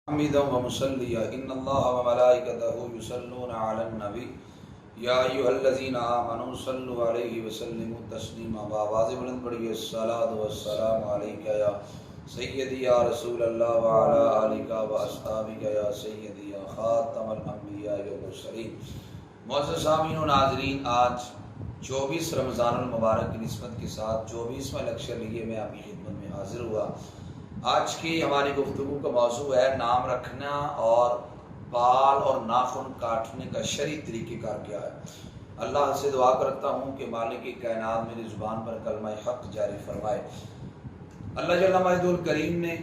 حمدا ومصليا ان الله وملائكته يصلون على النبي يا ايها الذين امنوا صلوا عليه وسلموا تسليما آواز بلند پڑھیے الصلاۃ والسلام علیک یا سیدی یا رسول اللہ وعلى آلک واصحابک یا سیدی یا خاتم الانبیاء والمرسلین۔ معزز سامعین و ناظرین، آج 24 رمضان المبارک کی نسبت کے ساتھ 24واں لیکچر لیے میں آپ کی خدمت میں حاضر ہوا۔ آج کی ہماری گفتگو کا موضوع ہے نام رکھنا اور بال اور ناخن کاٹنے کا شرعی طریقہ کار کیا ہے۔ اللہ سے دعا کرتا ہوں کہ مالک کائنات میری زبان پر کلمہ حق جاری فرمائے۔ اللہ جل مجدہ الکریم نے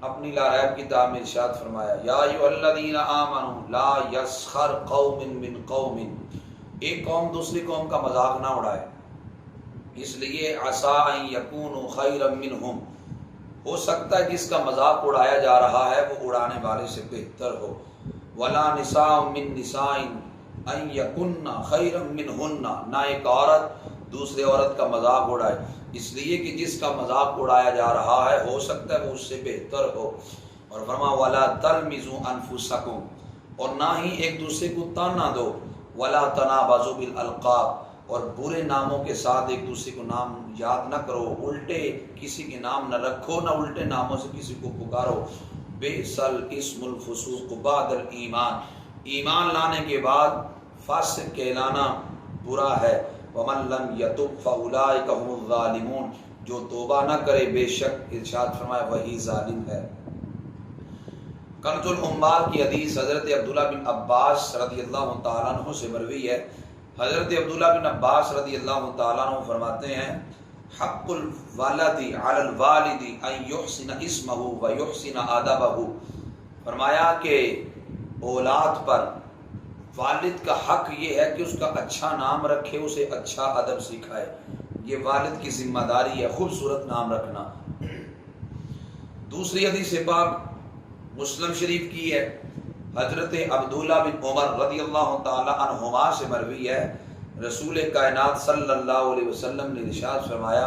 اپنی لاریب کتاب میں ارشاد فرمایا، یا ایھا الذین آمنوا لا یسخر قوم من قوم، ایک قوم دوسری قوم کا مذاق نہ اڑائے، اس لیے عسیٰ ان یکونوا خیرا منہم، ہو سکتا ہے جس کا مذاق اڑایا جا رہا ہے وہ اڑانے والے سے بہتر ہو۔ ولا نساء من نساء ان یکن خیرا منہن، نہ ایک عورت دوسرے عورت کا مذاق اڑائے اس لیے کہ جس کا مذاق اڑایا جا رہا ہے ہو سکتا ہے وہ اس سے بہتر ہو۔ اور فرمایا ولا تلمزوا انفسکم، اور نہ ہی ایک دوسرے کو تانا دو۔ ولا تنابزوا بالالقاب، اور برے ناموں کے ساتھ ایک دوسرے کو نام یاد نہ کرو، الٹے کسی کے نام نہ رکھو، نہ الٹے ناموں سے کسی کو پکارو۔ بئس الاسم الفسوق بعد الایمان، ایمان لانے کے بعد فاسق کہلانا برا ہے۔ ومن لم یتب فاولئک هم الظالمون، جو توبہ نہ کرے بے شک ارشاد فرمایا وہی ظالم ہے۔ کنز العمال کی حدیث حضرت عبداللہ بن عباس رضی اللہ تعالیٰ عنہ سے مروی ہے۔ حضرت عبداللہ بن عباس رضی اللہ تعالیٰ عنہ فرماتے ہیں، حق الوالد علی الوالد ان یحسن اسمہ و یحسن ادبہ، فرمایا کہ اولاد پر والد کا حق یہ ہے کہ اس کا اچھا نام رکھے، اسے اچھا ادب سکھائے، یہ والد کی ذمہ داری ہے خوبصورت نام رکھنا۔ دوسری حدیث پاک مسلم شریف کی ہے، حضرت عبداللہ بن عمر رضی اللہ تعالی عنہما سے مروی ہے، رسول کائنات صلی اللہ علیہ وسلم نے ارشاد فرمایا،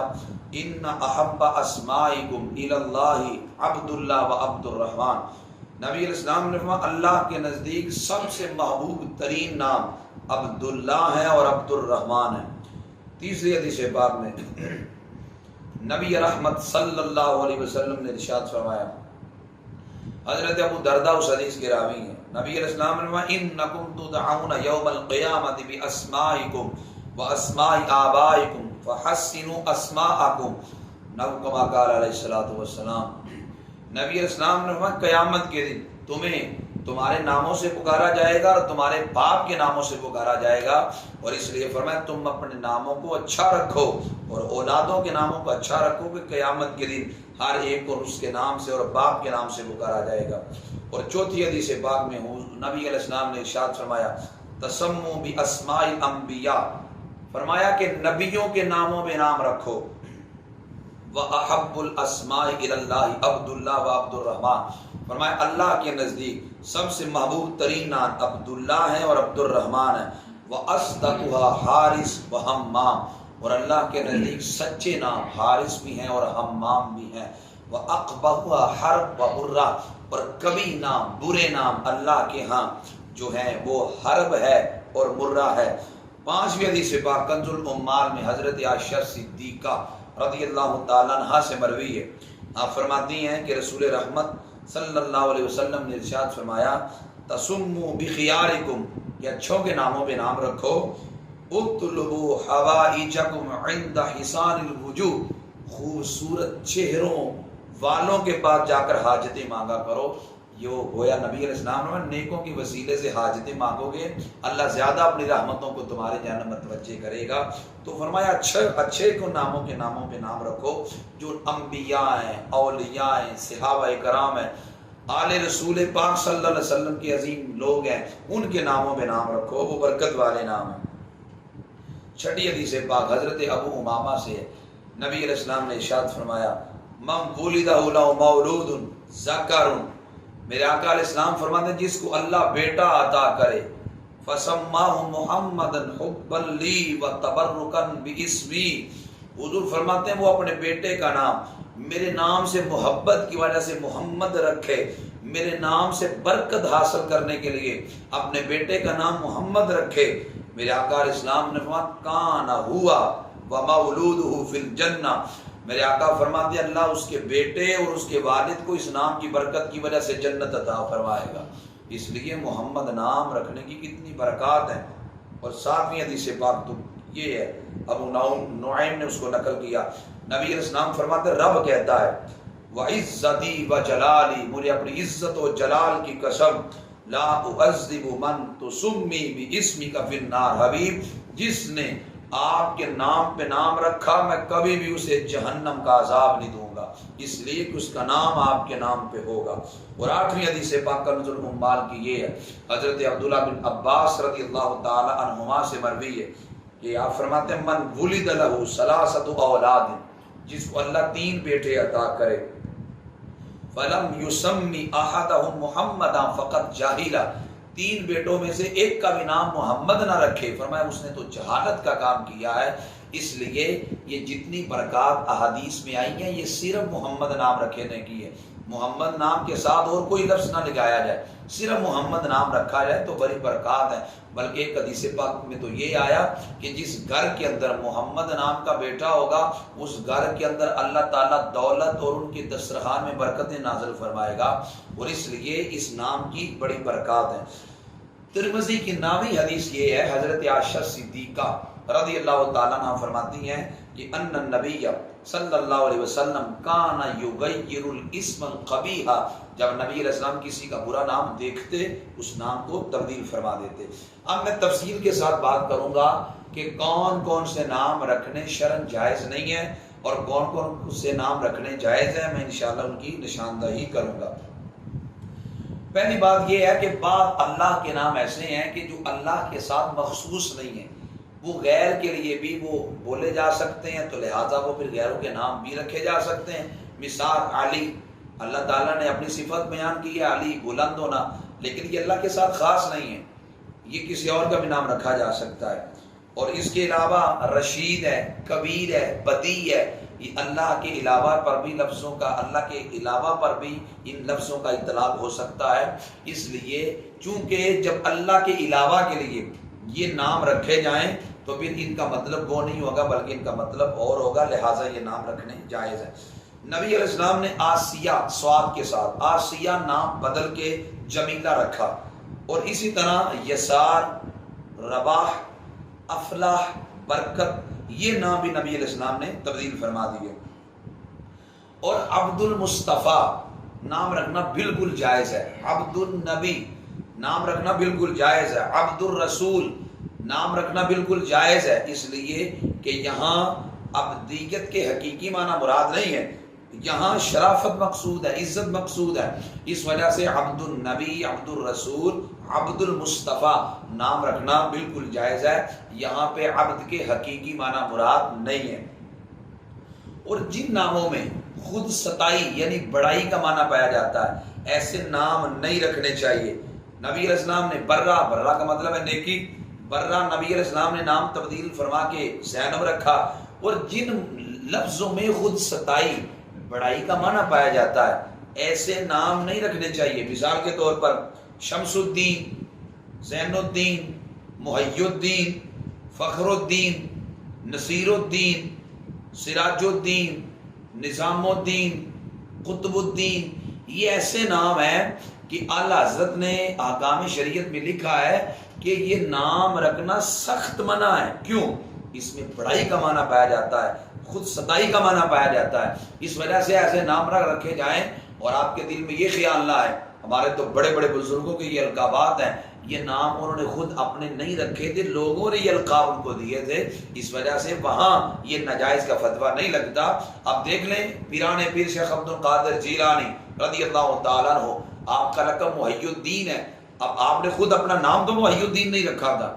ان احب اسمائکم الی اللہ عبداللہ و عبد الرحمن، نبی علیہ السلام نے فرمایا اللہ کے نزدیک سب سے محبوب ترین نام عبداللہ ہے اور عبد الرحمن ہے۔ تیسری حدیث پاک میں نبی رحمت صلی اللہ علیہ وسلم نے ارشاد فرمایا، حضرت ابو درداء اس حدیث کے راوی ہیں، نبی علیہ السلام نے فرمایا انکم تدعون یوم القیامۃ باسمائکم واسماء آبائکم فحسنوا اسماءکم، نو کما قال علیہ الصلوۃ والسلام، نبی علیہ السلام نے فرمایا قیامت کے دن تمہیں تمہارے ناموں سے پکارا جائے گا اور تمہارے باپ کے ناموں سے پکارا جائے گا، اور اس لیے فرمایا تم اپنے ناموں کو اچھا رکھو اور اولادوں کے ناموں کو اچھا رکھو کہ قیامت کے دن ہر ایک کو اس کے نام سے اور باپ کے نام سے پکارا جائے گا۔ اور چوتھی حدیث پاک میں نبی علیہ السلام نے ارشاد فرمایا تسموا باسماء الانبیاء، فرمایا کہ نبیوں کے ناموں میں نام رکھو۔ وَأَحَبُّ الْأَسْمَاءِ إِلَى اللَّهِ عَبْدُ اللَّهِ وَعَبْدُ الرَّحْمَٰنِ، فرمایا اللہ کے نزدیک سب سے محبوب ترین نام عبداللہ ہے اور عبد الرحمن ہے۔ وَأَصْدَقُهَا حارث وَحَمَّام، اور اللہ کے نزدیک سچے نام حارث بھی ہیں اور حمام بھی ہیں۔ وَأَقْبَحُهَا حَرْبْ وَمُرَّہ، اور کبھی نام برے نام اللہ کے ہاں جو ہیں وہ حرب ہے اور مرہ ہے۔ پانچویں حدیث پاک کنز العمال میں حضرت عائشہ صدیقہ رضی اللہ تعالیٰ عنہ سے مروی ہے، آپ فرماتی ہیں کہ رسول رحمت صلی اللہ علیہ وسلم نے ارشاد فرمایا تسموا بخیارکم، کہ اچھوں کے ناموں پہ نام رکھو۔ اطلبوا حوائجکم عند حسان الوجوہ، خوبصورت چہروں والوں کے پاس جا کر حاجتیں مانگا کرو۔ یہ گویا نبی علیہ السلام نے نیکوں کے وسیلے سے حاجتیں مانگو گے اللہ زیادہ اپنی رحمتوں کو تمہارے جانب متوجہ کرے گا۔ تو فرمایا اچھے کو ناموں کے ناموں پہ نام رکھو، جو انبیاء ہیں، اولیاء ہیں، صحابہ کرام ہیں، آل رسول پاک صلی اللہ علیہ وسلم کے عظیم لوگ ہیں، ان کے ناموں پہ نام رکھو، وہ برکت والے نام ہیں۔ چھٹی حدیث پاک حضرت ابو امامہ سے ہے، نبی علیہ السلام نے ارشاد فرمایا من ولد لہ مولود ذکر، میرے آقا علیہ السلام فرماتے ہیں جس کو اللہ بیٹا عطا کرے فسماہ محمدا حبا لی وتبرکا باسمی، حضور فرماتے ہیں وہ اپنے بیٹے کا نام میرے نام سے محبت کی وجہ سے محمد رکھے، میرے نام سے برکت حاصل کرنے کے لیے اپنے بیٹے کا نام محمد رکھے۔ میرے آقا علیہ السلام نے فرمایا کان ہوا ومولودہ فی الجنہ، میرے آقا فرماتے ہیں اللہ اس کے بیٹے اور اس کے والد کو اس نام کی برکت کی وجہ سے جنت عطا فرمائے گا۔ اس لیے محمد نام رکھنے کی کتنی برکات ہیں۔ اور ساتویں حدیث پاک تو یہ ہے، ابو نعیم نے اس کو نقل کیا، نبی علیہ السلام فرماتے رب کہتا ہے وعزتی وجلالی، مجھے اپنی عزت و جلال کی قسم، لا اعذب من تسمی باسمک فی النار، حبیب جس نے آپ کے نام پہ نام رکھا میں کبھی بھی اسے جہنم کا عذاب نہیں دوں گا، اس لیے کہ اس کا نام آپ کے نام پہ ہوگا۔ اور آخری حدیث پاک کنز الاموال کی یہ ہے، حضرت عبداللہ بن عباس رضی اللہ تعالی عنہما سے مروی ہے کہ آپ فرماتے ہیں من ولد لہ ثلاثۃ اولاد، جس کو اللہ 3 بیٹے عطا کرے، فلم یسمی احدہم محمدا فقط جاہلا، 3 بیٹوں میں سے ایک کا بھی نام محمد نہ رکھے، فرمایا اس نے تو جہالت کا کام کیا ہے۔ اس لیے یہ جتنی برکات احادیث میں آئی ہیں یہ صرف محمد نام رکھنے کی ہے، محمد نام کے ساتھ اور کوئی لفظ نہ لگایا جائے، صرف محمد نام رکھا جائے تو بڑی برکات ہے۔ بلکہ ایک حدیث پاک میں تو یہ آیا کہ جس گھر کے اندر محمد نام کا بیٹا ہوگا اس گھر کے اندر اللہ تعالیٰ دولت اور ان کے دسترخوان میں برکتیں نازل فرمائے گا، اور اس لیے اس نام کی بڑی برکات ہے۔ ترمذی کی نامی حدیث یہ ہے، حضرت عائشہ صدیقہ رضی اللہ تعالیٰ عنہ فرماتی ہیں کہ ان النبی صلی اللہ علیہ وسلم کان یغیر الاسم القبیح، جب نبی علیہ السلام کسی کا برا نام دیکھتے اس نام کو تبدیل فرما دیتے۔ اب میں تفصیل کے ساتھ بات کروں گا کہ کون کون سے نام رکھنے شرعاً جائز نہیں ہے اور کون کون سے نام رکھنے جائز ہیں، میں انشاءاللہ ان کی نشاندہی کروں گا۔ پہلی بات یہ ہے کہ بعض اللہ کے نام ایسے ہیں کہ جو اللہ کے ساتھ مخصوص نہیں ہیں، وہ غیر کے لیے بھی وہ بولے جا سکتے ہیں، تو لہٰذا وہ پھر غیروں کے نام بھی رکھے جا سکتے ہیں۔ مثال علی، اللہ تعالیٰ نے اپنی صفت بیان کی ہے علی بلند ہونا، لیکن یہ اللہ کے ساتھ خاص نہیں ہے، یہ کسی اور کا بھی نام رکھا جا سکتا ہے۔ اور اس کے علاوہ رشید ہے، کبیر ہے، بدیع ہے، یہ اللہ کے علاوہ پر بھی لفظوں کا، اللہ کے علاوہ پر بھی ان لفظوں کا اطلاق ہو سکتا ہے۔ اس لیے چونکہ جب اللہ کے علاوہ کے لیے یہ نام رکھے جائیں تو پھر ان کا مطلب وہ نہیں ہوگا بلکہ ان کا مطلب اور ہوگا، لہٰذا یہ نام رکھنے جائز ہے۔ نبی علیہ السلام نے آسیہ صاد کے ساتھ آسیہ نام بدل کے جمیلہ رکھا، اور اسی طرح یسار، رباح، افلاح، برکت، یہ نام بھی نبی علیہ السلام نے تبدیل فرما دیے۔ اور عبد المصطفیٰ نام رکھنا بالکل جائز ہے، عبد النبی نام رکھنا بالکل جائز ہے، عبد الرسول نام رکھنا بالکل جائز ہے، اس لیے کہ یہاں عبدیت کے حقیقی معنی مراد نہیں ہے، یہاں شرافت مقصود ہے، عزت مقصود ہے، اس وجہ سے عبد النبی، عبد الرسول، عبد المصطفیٰ نام رکھنا بالکل جائز ہے، یہاں پہ عبد کے حقیقی معنی مراد نہیں ہے۔ اور جن ناموں میں خود ستائی یعنی بڑائی کا معنی پایا جاتا ہے ایسے نام نہیں رکھنے چاہیے۔ نبی علیہ السلام نے برہ، برہ کا مطلب ہے نیکی، برہ نبی علیہ السلام نے نام تبدیل فرما کے زینب رکھا۔ اور جن لفظوں میں خود ستائی، بڑائی کا معنی پایا جاتا ہے ایسے نام نہیں رکھنے چاہیے۔ مثال کے طور پر شمس الدین، زین الدین، محی الدین، فخر الدین، نصیر الدین، سراج الدین، نظام الدین، قطب الدین، یہ ایسے نام ہیں کہ اعلیٰ حضرت نے احکام شریعت میں لکھا ہے کہ یہ نام رکھنا سخت منع ہے۔ کیوں؟ اس میں بڑائی کا معنی پایا جاتا ہے، خود ستائی کا معنی پایا جاتا ہے، اس وجہ سے ایسے نام رکھے جائیں اور آپ کے دل میں یہ خیال نہ آئے ہمارے تو بڑے بڑے بزرگوں کے یہ القابات ہیں، یہ نام انہوں نے خود اپنے نہیں رکھے تھے، لوگوں نے یہ القاب ان کو دیے تھے، اس وجہ سے وہاں یہ ناجائز کا فتویٰ نہیں لگتا۔ اب دیکھ لیں پیران پیر شیخ عبد القادر جیلانی رضی اللہ تعالیٰ عنہ، آپ کا لقب محی الدین ہے، اب آپ نے خود اپنا نام تو محی الدین نہیں رکھا تھا،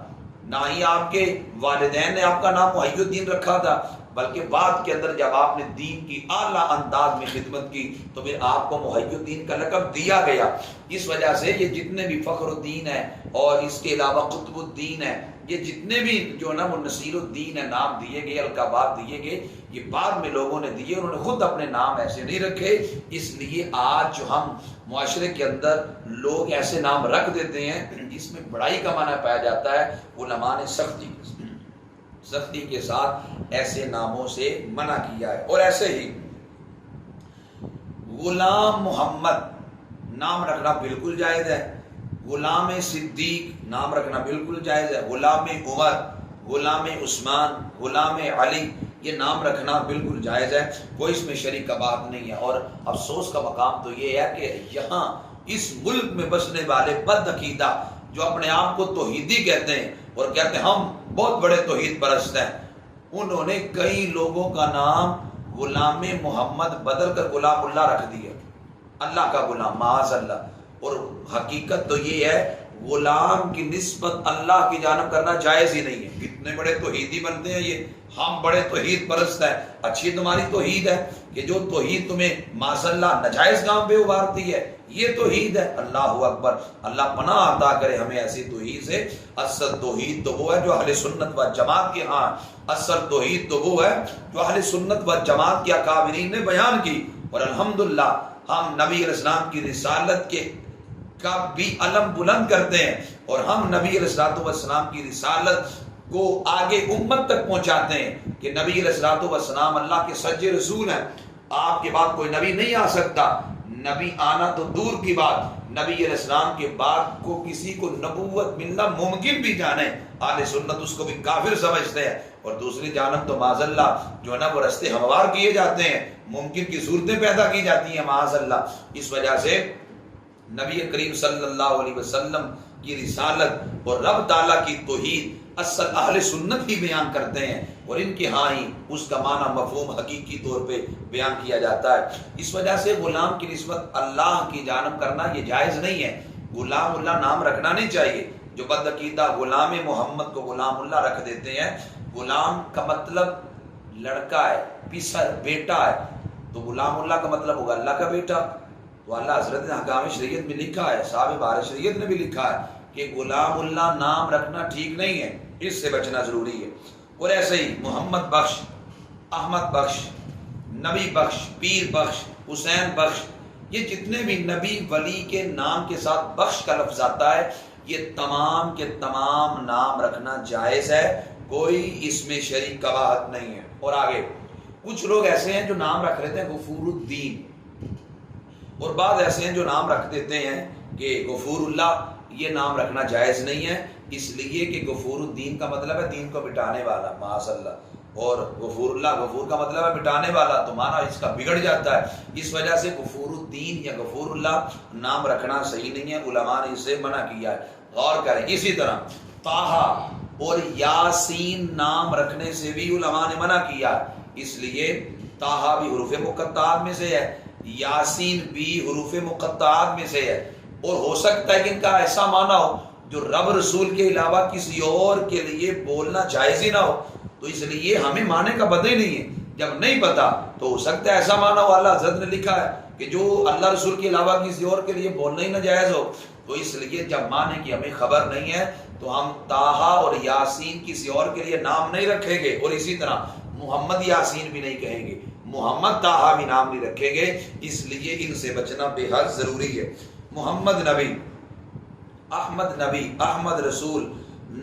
نہ ہی آپ کے والدین نے آپ کا نام محی الدین رکھا تھا، بلکہ بعد کے اندر جب آپ نے دین کی اعلیٰ انداز میں خدمت کی تو پھر آپ کو محی الدین کا لقب دیا گیا۔ اس وجہ سے یہ جتنے بھی فخر الدین ہے اور اس کے علاوہ قطب الدین ہے، یہ جتنے بھی جو نا وہ نصیر الدین ہے نام دیے گئے، القابات دیے گئے، یہ بعد میں لوگوں نے دیے، انہوں نے خود اپنے نام ایسے نہیں رکھے۔ اس لیے آج جو ہم معاشرے کے اندر لوگ ایسے نام رکھ دیتے ہیں جس میں بڑائی کا معنی پایا جاتا ہے، علماء نے سختی کے ساتھ ایسے ناموں سے منع کیا ہے۔ اور ایسے ہی غلام محمد نام رکھنا بالکل جائز ہے، غلام صدیق نام رکھنا بالکل جائز ہے، غلام عمر، غلام عثمان، غلام علی، یہ نام رکھنا بالکل جائز ہے، کوئی اس میں شرک کا بات نہیں ہے۔ اور افسوس کا مقام تو یہ ہے کہ یہاں اس ملک میں بسنے والے بد عقیدہ جو اپنے آپ کو توحیدی کہتے ہیں اور کہتے ہیں ہم بہت بڑے توحید پرست ہیں، انہوں نے کئی لوگوں کا نام غلام محمد بدل کر غلام اللہ رکھ دیا، اللہ کا غلام، معاذ اللہ۔ اور حقیقت تو یہ ہے غلام کی نسبت اللہ کی جانب کرنا جائز ہی نہیں ہے۔ کتنے بڑے توحیدی بنتے ہیں یہ، ہم بڑے توحید پرست ہیں، اچھی تمہاری توحید ہے کہ جو توحید تمہیں معاذ اللہ ناجائز کام پہ ابھارتی ہے، یہ توحید ہے۔ اللہ اکبر، اللہ پناہ عطا کرے ہمیں ایسی توحید سے۔ اصل توحید تو وہ ہے جو اہل سنت و جماعت کے ہاں، اصل توحید تو وہ ہے جو اہل سنت و جماعت کے اکابرین نے بیان کی۔ اور الحمدللہ ہم نبی علیہ السلام کی رسالت کے کا بھی علم بلند کرتے ہیں، اور ہم نبی علیہ السلام کی رسالت کو آگے امت تک پہنچاتے ہیں کہ نبی علیہ السلام اللہ کے سچے رسول ہیں، آپ کے بعد کوئی نبی نہیں آ سکتا، نبی آنا تو دور کی بات، نبی علیہ السلام کے بعد کو کسی کو نبوت ملنا ممکن بھی جانے، اہل سنت اس کو بھی کافر سمجھتے ہیں، اور دوسری جانب تو معاذ اللہ جو ہے نا وہ رستے ہموار کیے جاتے ہیں، ممکن کی صورتیں پیدا کی جاتی ہیں معاذ اللہ۔ اس وجہ سے نبی کریم صلی اللہ علیہ وسلم کی رسالت اور رب تعالیٰ کی توحید اصل اہل سنت ہی بیان کرتے ہیں، اور ان کے ہاں ہی اس کا معنی مفہوم حقیقی طور پہ بیان کیا جاتا ہے۔ اس وجہ سے غلام کی نسبت اللہ کی جانب کرنا یہ جائز نہیں ہے، غلام اللہ نام رکھنا نہیں چاہیے۔ جو بد عقیدہ غلام محمد کو غلام اللہ رکھ دیتے ہیں، غلام کا مطلب لڑکا ہے، پسر، بیٹا ہے، تو غلام اللہ کا مطلب ہوگا اللہ کا بیٹا۔ تو اللہ حضرت نے حکام شریعت میں لکھا ہے، صاحب بار شریعت نے بھی لکھا ہے کہ غلام اللہ نام رکھنا ٹھیک نہیں ہے، اس سے بچنا ضروری ہے۔ اور ایسے ہی محمد بخش، احمد بخش، نبی بخش، پیر بخش، حسین بخش، یہ جتنے بھی نبی ولی کے نام کے ساتھ بخش کا لفظ آتا ہے، یہ تمام کے تمام نام رکھنا جائز ہے، کوئی اس میں شریک کباہت نہیں ہے۔ اور آگے کچھ لوگ ایسے ہیں جو نام رکھ لیتے ہیں غفور الدین، اور بعض ایسے ہیں جو نام رکھ دیتے ہیں کہ غفور اللہ، یہ نام رکھنا جائز نہیں ہے، اس لیے کہ غفور الدین کا مطلب ہے دین کو مٹانے والا، معاذ اللہ، اور غفور اللہ، غفور کا مطلب ہے مٹانے والا، تو معنی اس کا بگڑ جاتا ہے۔ اس وجہ سے غفور الدین یا غفور اللہ نام رکھنا صحیح نہیں ہے، علماء نے اسے منع کیا ہے، غور کریں۔ اسی طرح طٰہٰ اور یاسین نام رکھنے سے بھی علماء نے منع کیا، اس لیے طٰہٰ بھی حروف مقطعات میں سے ہے، یاسین بھی حروف مقطعات میں سے ہے، اور ہو سکتا ہے کہ ان کا ایسا معنی ہو جو رب رسول کے علاوہ کسی اور کے لیے بولنا جائز ہی نہ ہو، تو اس لیے ہمیں معنی کا پتہ ہی نہیں ہے، جب نہیں پتا تو ہو سکتا ہے ایسا معنی ہو، اللہ حضرت نے لکھا ہے کہ جو اللہ رسول کے علاوہ کسی اور کے لیے بولنا ہی ناجائز ہو، تو اس لیے جب معنی کی ہمیں خبر نہیں ہے تو ہم طٰہٰ اور یاسین کسی اور کے لیے نام نہیں رکھیں گے، اور اسی طرح محمد یاسین بھی نہیں کہیں گے، محمد طٰہٰ بھی نام نہیں رکھیں گے، اس لیے ان سے بچنا بے حد ضروری ہے۔ محمد نبی، احمد نبی، احمد رسول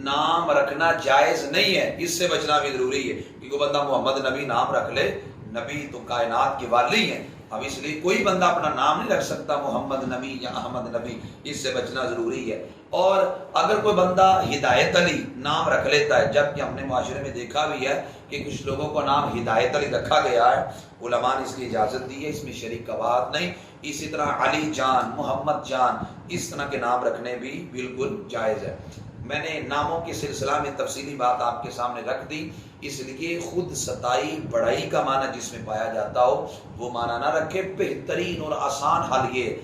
نام رکھنا جائز نہیں ہے، اس سے بچنا بھی ضروری ہے، کیونکہ بندہ محمد نبی نام رکھ لے، نبی تو کائنات کے والی ہیں، اب اس لیے کوئی بندہ اپنا نام نہیں رکھ سکتا محمد نبی یا احمد نبی، اس سے بچنا ضروری ہے۔ اور اگر کوئی بندہ ہدایت علی نام رکھ لیتا ہے، جبکہ ہم نے معاشرے میں دیکھا بھی ہے کہ کچھ لوگوں کو نام ہدایت علی رکھا گیا ہے، علماء نے اس کی اجازت دی ہے، اس میں شریک کا بات نہیں۔ اسی طرح علی جان، محمد جان، اس طرح کے نام رکھنے بھی بالکل جائز ہے۔ میں نے ناموں کے سلسلہ میں تفصیلی بات آپ کے سامنے رکھ دی، اس لیے خود ستائی بڑائی کا معنی جس میں پایا جاتا ہو وہ معنی نہ رکھے۔ بہترین اور آسان حل یہ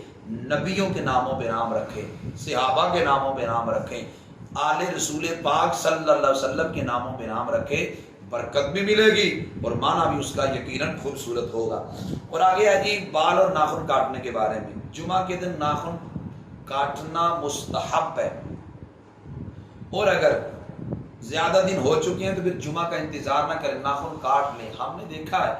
نبیوں کے ناموں پہ نام رکھیں، صحابہ کے ناموں پہ نام رکھیں، آل رسول پاک صلی اللہ علیہ وسلم کے ناموں پہ نام رکھیں، برکت بھی ملے گی اور معنی بھی اس کا یقیناً خوبصورت ہوگا۔ اور آگے ہے جی بال اور ناخن کاٹنے کے بارے میں۔ جمعہ کے دن ناخن کاٹنا مستحب ہے، اور اگر زیادہ دن ہو چکے ہیں تو پھر جمعہ کا انتظار نہ کریں، ناخن کاٹ لیں۔ ہم نے دیکھا ہے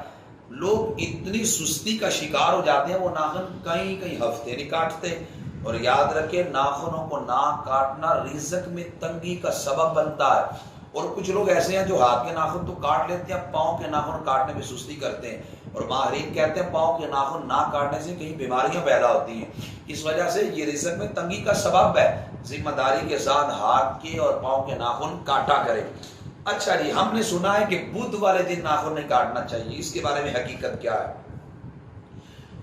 لوگ اتنی سستی کا شکار ہو جاتے ہیں، وہ ناخن کئی کئی ہفتے نہیں کاٹتے۔ اور یاد رکھیں ناخنوں کو نہ کاٹنا رزق میں تنگی کا سبب بنتا ہے۔ اور کچھ لوگ ایسے ہیں جو ہاتھ کے ناخن تو کاٹ لیتے ہیں، پاؤں کے ناخن کاٹنے میں سستی کرتے ہیں، اور ماہرین کہتے ہیں پاؤں کے ناخن نہ کاٹنے سے کہیں بیماریاں پیدا ہوتی ہیں۔ اس وجہ سے یہ رزق میں تنگی کا سبب ہے، ذمہ داری کے ساتھ ہاتھ کے اور پاؤں کے ناخن کاٹا کرے۔ اچھا جی، ہم نے سنا ہے کہ بدھ والے دن ناخن نہیں کاٹنا چاہیے، اس کے بارے میں حقیقت کیا ہے؟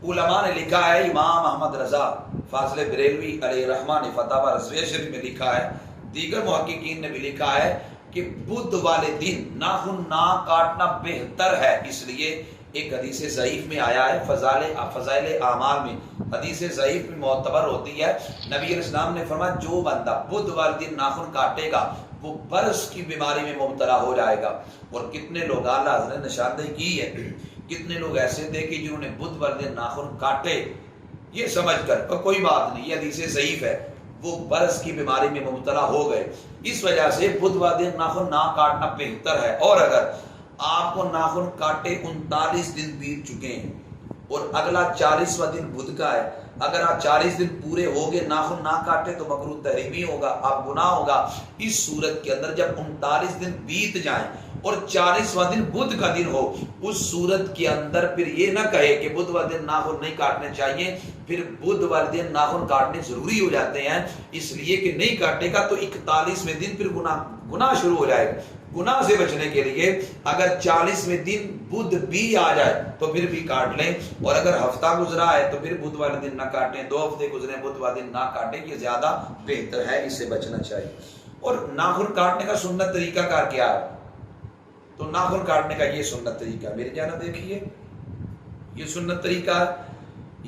علماء نے لکھا ہے، امام احمد رضا فاضل بریلوی علیہ رحمہ نے فتاوی رضویہ شریف میں لکھا ہے، دیگر محققین نے بھی لکھا ہے کہ بدھ والے دن ناخن نہ کاٹنا بہتر ہے۔ اس لیے ایک حدیث ضعیف میں آیا ہے، فضائل اعمال میں حدیث ضعیف میں معتبر ہوتی ہے، نبی علیہ السلام نے فرمایا جو بندہ بدھ والے دن ناخن کاٹے گا وہ برس کی بیماری میں مبتلا ہو جائے گا۔ اور کتنے لوگ اعلیٰ حضرت نے نشاندہی کی ہے، کتنے لوگ ایسے تھے کہ جنہوں نے بدھ والے دن ناخن کاٹے یہ سمجھ کر کوئی بات نہیں، یہ حدیث ضعیف ہے، وہ برس کی بیماری میں مبتلا ہو گئے۔ اس وجہ سے بدھ والے دن ناخن نہ کاٹنا بہتر ہے۔ اور اگر آپ کو ناخن کاٹے 39 دن بیت چکے ہیں اور اگلا 40واں دن بدھ کا ہے، اگر آپ 40 دن پورے ہو گئے ناخن نہ کاٹے تو مکروہ تحریمی ہوگا، آپ گناہ ہوگا۔ اس صورت کے اندر جب 39 دن بیت جائیں اور 40واں دن بدھ کا دن ہو، اس صورت کے اندر پھر یہ نہ کہے کہ بدھ والے دن ناخن نہیں کاٹنے چاہیے، پھر بدھ والے دن ناخن کاٹنے ضروری ہو جاتے ہیں، اس لیے کہ نہیں کاٹے گا تو 41ویں دن پھر گناہ شروع ہو جائے گا۔ گناہ سے بچنے کے لیے اگر 40ویں دن بدھ بھی آ جائے تو پھر بھی کاٹ لیں، اور اگر ہفتہ گزرا ہے تو پھر بدھ والے دن نہ کاٹیں، 2 ہفتے گزرے بدھ والے دن نہ کاٹیں، یہ زیادہ بہتر ہے، اس سے بچنا چاہیے۔ اور ناخن کاٹنے کا سنت طریقہ کار کیا ہے؟ تو ناخن کاٹنے کا یہ سنت طریقہ ہے، میری جانب دیکھیے، یہ سنت طریقہ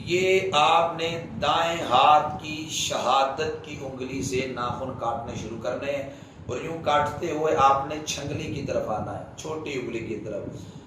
یہ آپ نے دائیں ہاتھ کی شہادت کی انگلی سے ناخن کاٹنے شروع کرنے ہیں، اور یوں کاٹتے ہوئے آپ نے چھنگلی کی طرف آنا ہے، چھوٹی انگلی کی طرف،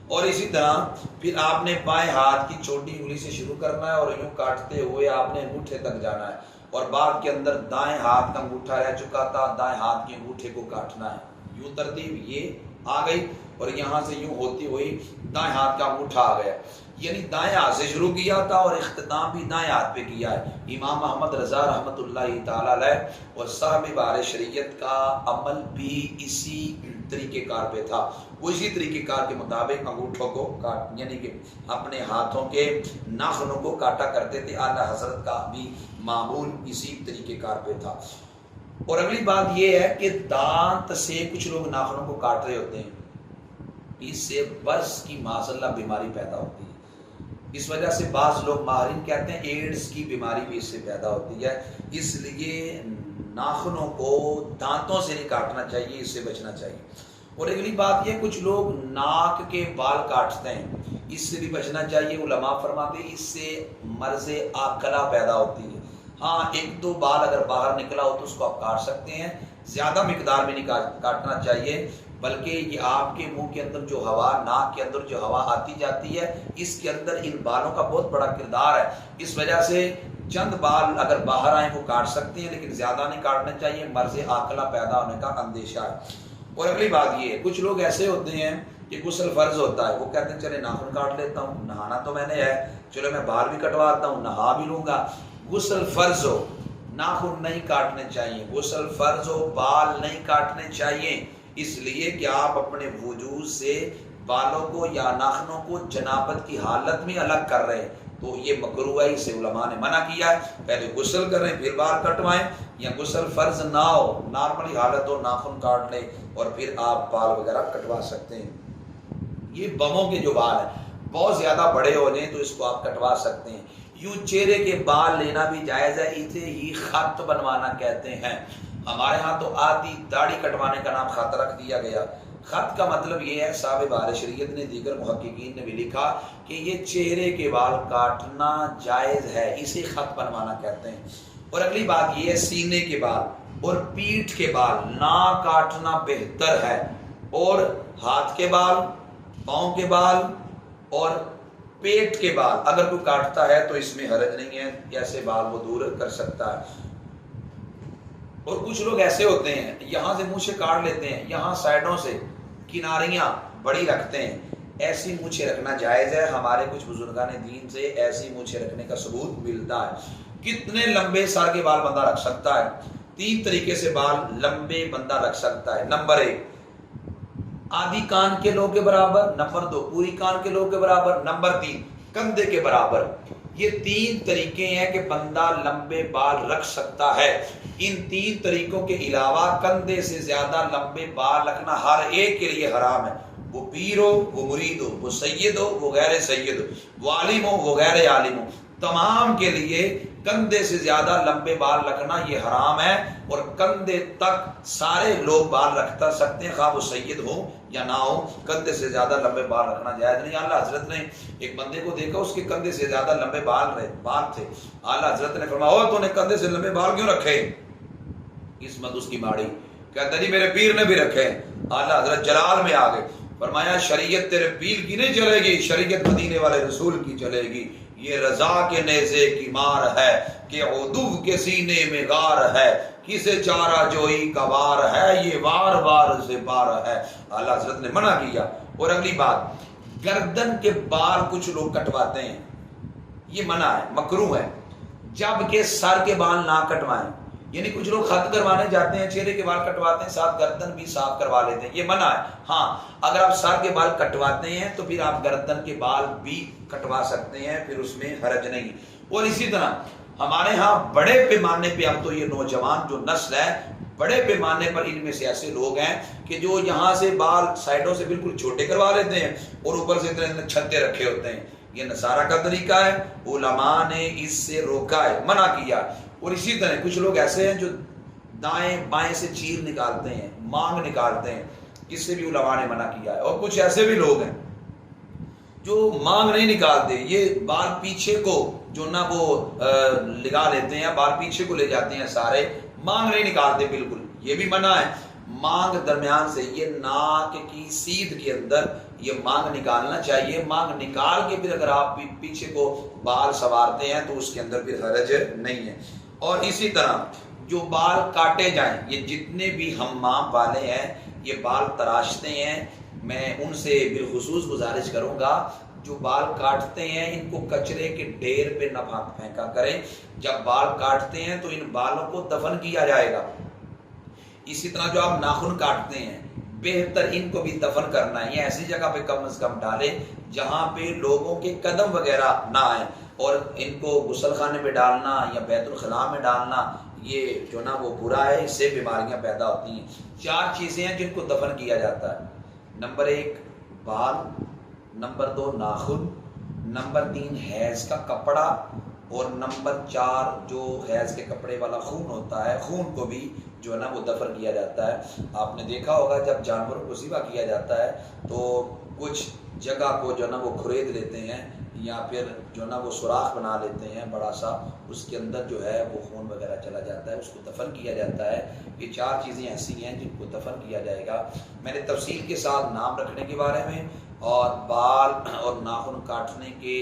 اور اسی طرح پھر آپ نے بائیں ہاتھ کی چھوٹی انگلی سے شروع کرنا ہے اور یوں کاٹتے ہوئے آپ نے انگوٹھے تک جانا ہے، اور بعد کے اندر دائیں ہاتھ کا انگوٹھا رہ چکا تھا، دائیں ہاتھ کے انگوٹھے کو کاٹنا ہے، یوں ترتیب یہ آ گئی، اور یہاں سے یوں ہوتی ہوئی دائیں ہاتھ کا انگوٹھا آ گیا، یعنی دائیں ہاتھ سے شروع کیا تھا اور اختتام بھی دائیں ہاتھ پہ کیا ہے۔ امام احمد رضا رحمۃ اللہ تعالی علیہ اور صاحب بار شریعت کا عمل بھی اسی طریقہ کار پہ تھا، وہ اسی طریقہ کار کے مطابق انگوٹھوں کو کاٹ یعنی کہ اپنے ہاتھوں کے ناخنوں کو کاٹا کرتے تھے، اعلیٰ حضرت کا بھی معمول اسی طریقہ کار پہ تھا۔ اور اگلی بات یہ ہے کہ دانت سے کچھ لوگ ناخنوں کو کاٹ رہے ہوتے ہیں، اس سے برس کی معاذاللہ بیماری پیدا ہوتی ہے، اس وجہ سے بعض لوگ ماہرین کہتے ہیں ایڈز کی بیماری بھی اس سے پیدا ہوتی ہے، اس لیے ناخنوں کو دانتوں سے نہیں کاٹنا چاہیے، اس سے بچنا چاہیے۔ اور اگلی بات یہ کچھ لوگ ناک کے بال کاٹتے ہیں، اس سے بھی بچنا چاہیے، علماء فرماتے ہیں اس سے مرض آکلہ پیدا ہوتی ہے۔ ہاں 1-2 بال اگر باہر نکلا ہو تو اس کو آپ کاٹ سکتے ہیں، زیادہ مقدار میں نہیں کاٹنا چاہیے، بلکہ یہ آپ کے منہ کے اندر جو ہوا، ناک کے اندر جو ہوا آتی جاتی ہے، اس کے اندر ان بالوں کا بہت بڑا کردار ہے، اس وجہ سے چند بال اگر باہر آئیں وہ کاٹ سکتے ہیں، لیکن زیادہ نہیں کاٹنا چاہیے، مرض آکلہ پیدا ہونے کا اندیشہ ہے۔ اور اگلی بات یہ ہے کچھ لوگ ایسے ہوتے ہیں کہ غسل فرض ہوتا ہے، وہ کہتے ہیں چلے ناخن کاٹ لیتا ہوں، نہانا تو میں نے ہے، چلو میں بال بھی کٹواتا ہوں، نہا بھی لوں گا۔ غسل فرض ہو ناخن نہیں کاٹنے چاہیے، غسل فرض ہو بال نہیں کاٹنے چاہیے، اس لیے کہ آپ اپنے وجود سے بالوں کو یا ناخنوں کو جنابت کی حالت میں الگ کر رہے ہیں، تو یہ مکروہ ہے، اسے علماء نے منع کیا ہے، پہلے غسل کریں پھر بال کٹوائیں، یا غسل فرض نہ ہو نارملی حالت ہو ناخن کاٹ لیں اور پھر آپ بال وغیرہ کٹوا سکتے ہیں۔ یہ بموں کے جو بال ہیں بہت زیادہ بڑے ہو جائیں تو اس کو آپ کٹوا سکتے ہیں۔ یوں چہرے کے بال لینا بھی جائز ہے، اسے ہی خط بنوانا کہتے ہیں، ہمارے ہاں تو آدھی داڑھی کٹوانے کا نام خط رکھ دیا گیا۔ خط کا مطلب یہ ہے، صاحب بار شریعت نے دیگر محققین نے بھی لکھا کہ یہ چہرے کے بال کاٹنا جائز ہے، اسے خط بنوانا کہتے ہیں۔ اور اگلی بات یہ ہے سینے کے بال اور پیٹھ کے بال نہ کاٹنا بہتر ہے، اور ہاتھ کے بال، پاؤں کے بال اور پیٹ کے بال اگر کوئی کاٹتا ہے تو اس میں حرج نہیں ہے، ایسے بال وہ دور کر سکتا ہے۔ اور کچھ لوگ ایسے ہوتے ہیں یہاں سے مونچھیں کاٹ لیتے ہیں، یہاں سائڈوں سے کناریاں بڑی رکھتے ہیں. ایسی مونچھیں رکھنا جائز ہے. ہمارے کچھ بزرگان دین سے ایسی مونچھیں رکھنے کا ثبوت ملتا ہے. کتنے لمبے سر کے بال بندہ رکھ سکتا ہے؟ 3 طریقے سے بال لمبے بندہ رکھ سکتا ہے. نمبر 1 آدھی کان کے لوگ کے برابر، نمبر 2 پوری کان کے لوگ کے برابر، نمبر 3 کندھے کے برابر. یہ 3 طریقے ہیں کہ بندہ لمبے بال رکھ سکتا ہے. ان 3 طریقوں کے علاوہ کندھے سے زیادہ لمبے بال رکھنا ہر ایک کے لیے حرام ہے. وہ پیر ہو، وہ مرید ہو، وہ سید ہو، وہ غیر سید ہو، وہ عالم ہو، وہ غیر عالم ہو، تمام کے لیے کندھے سے زیادہ لمبے بال رکھنا یہ حرام ہے. اور کندھے تک سارے لوگ بال رکھتا سکتے ہیں، خواہ وہ سید ہو یا نہ ہو. کندھے سے زیادہ لمبے بال رکھنا جائز نہیں. اعلیٰ حضرت نے ایک بندے کو دیکھا، اس کے کندھے سے زیادہ لمبے بال تھے. اعلیٰ حضرت نے فرمایا او تو نے کندھے سے لمبے بال کیوں رکھے؟ قسمت اس کی ماڑی. کہتا جی میرے پیر نے بھی رکھے. اعلیٰ حضرت جلال میں آ گئے، فرمایا شریعت تیرے پیر کی نہیں چلے گی، شریعت مدینے والے رسول کی چلے گی. یہ رضا کے نیزے کی مار ہے کہ عدو کے سینے میں غار ہے، کسے چارہ جوئی کا وار ہے، یہ وار وار سے پار ہے. اعلیٰ حضرت نے منع کیا. اور اگلی بات، گردن کے بال کچھ لوگ کٹواتے ہیں، یہ منع ہے، مکروہ ہے. جبکہ سر کے بال نہ کٹوائیں. یعنی کچھ لوگ خط کروانے جاتے ہیں، چہرے کے بال کٹواتے ہیں، ساتھ گردن بھی صاف کروا لیتے ہیں، یہ منع ہے. ہاں اگر آپ سر کے بال کٹواتے ہیں تو پھر آپ گردن کے بال بھی کٹوا سکتے ہیں، پھر اس میں حرج نہیں. اور اسی طرح ہمارے ہاں بڑے پیمانے پہ اب تو یہ نوجوان جو نسل ہے، بڑے پیمانے پر ان میں سے ایسے لوگ ہیں کہ جو یہاں سے بال سائڈوں سے بالکل چھوٹے کروا لیتے ہیں اور اوپر سے اتنے چھتے رکھے ہوتے ہیں. یہ نصارہ کا طریقہ ہے. علماء نے اس سے روکا ہے، منع کیا. اور اسی طرح کچھ لوگ ایسے ہیں جو دائیں بائیں سے چیر نکالتے ہیں، مانگ نکالتے ہیں، اس سے بھی علماء نے منع کیا ہے. اور کچھ ایسے بھی لوگ ہیں جو مانگ نہیں نکالتے، یہ بال پیچھے کو جو نہ وہ لگا لیتے ہیں، بال پیچھے کو لے جاتے ہیں سارے، مانگ نہیں نکالتے بالکل، یہ بھی منع ہے. مانگ درمیان سے، یہ ناک کی سیدھ کے اندر یہ مانگ نکالنا چاہیے. مانگ نکال کے پھر اگر آپ پیچھے کو بال سنوارتے ہیں تو اس کے اندر پھر حرج نہیں ہے. اور اسی طرح جو بال کاٹے جائیں، یہ جتنے بھی حمام والے ہیں یہ بال تراشتے ہیں، میں ان سے بالخصوص گزارش کروں گا جو بال کاٹتے ہیں ان کو کچرے کے ڈھیر پہ نہ پھینکا کریں. جب بال کاٹتے ہیں تو ان بالوں کو دفن کیا جائے گا. اسی طرح جو آپ ناخن کاٹتے ہیں بہتر ان کو بھی دفن کرنا ہے. یہ ایسی جگہ پہ کم از کم ڈالیں جہاں پہ لوگوں کے قدم وغیرہ نہ آئیں. اور ان کو غسل خانے میں ڈالنا یا بیت الخلاء میں ڈالنا یہ جو نا وہ برا ہے، اس سے بیماریاں پیدا ہوتی ہیں. 4 چیزیں ہیں جن کو دفن کیا جاتا ہے. نمبر 1 بال، نمبر 2 ناخن، نمبر 3 حیض کا کپڑا، اور نمبر 4 جو حیض کے کپڑے والا خون ہوتا ہے، خون کو بھی جو ہے نا وہ دفن کیا جاتا ہے. آپ نے دیکھا ہوگا جب جانوروں کو ذبح کیا جاتا ہے تو کچھ جگہ کو جو ہے نا وہ کھرید لیتے ہیں یا پھر جو ہے نا وہ سوراخ بنا لیتے ہیں بڑا سا، اس کے اندر جو ہے وہ خون وغیرہ چلا جاتا ہے، اس کو دفن کیا جاتا ہے. یہ 4 چیزیں ایسی ہیں جن کو دفن کیا جائے گا. میں نے تفصیل کے ساتھ نام رکھنے کے بارے میں اور بال اور ناخن کاٹنے کے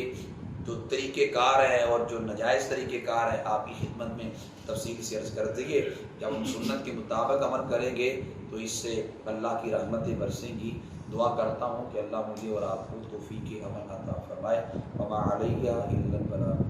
جو طریقہ کار ہیں اور جو ناجائز طریقہ کار ہیں آپ کی خدمت میں تفصیل سے عرض کر دیے. جب ہم سنت کے مطابق عمل کریں گے تو اس سے اللہ کی رحمتیں برسیں گی. دعا کرتا ہوں کہ اللہ مجھے اور آپ کو توفیق عمل عطا فرمائے. وما علیہ الا البلاغ.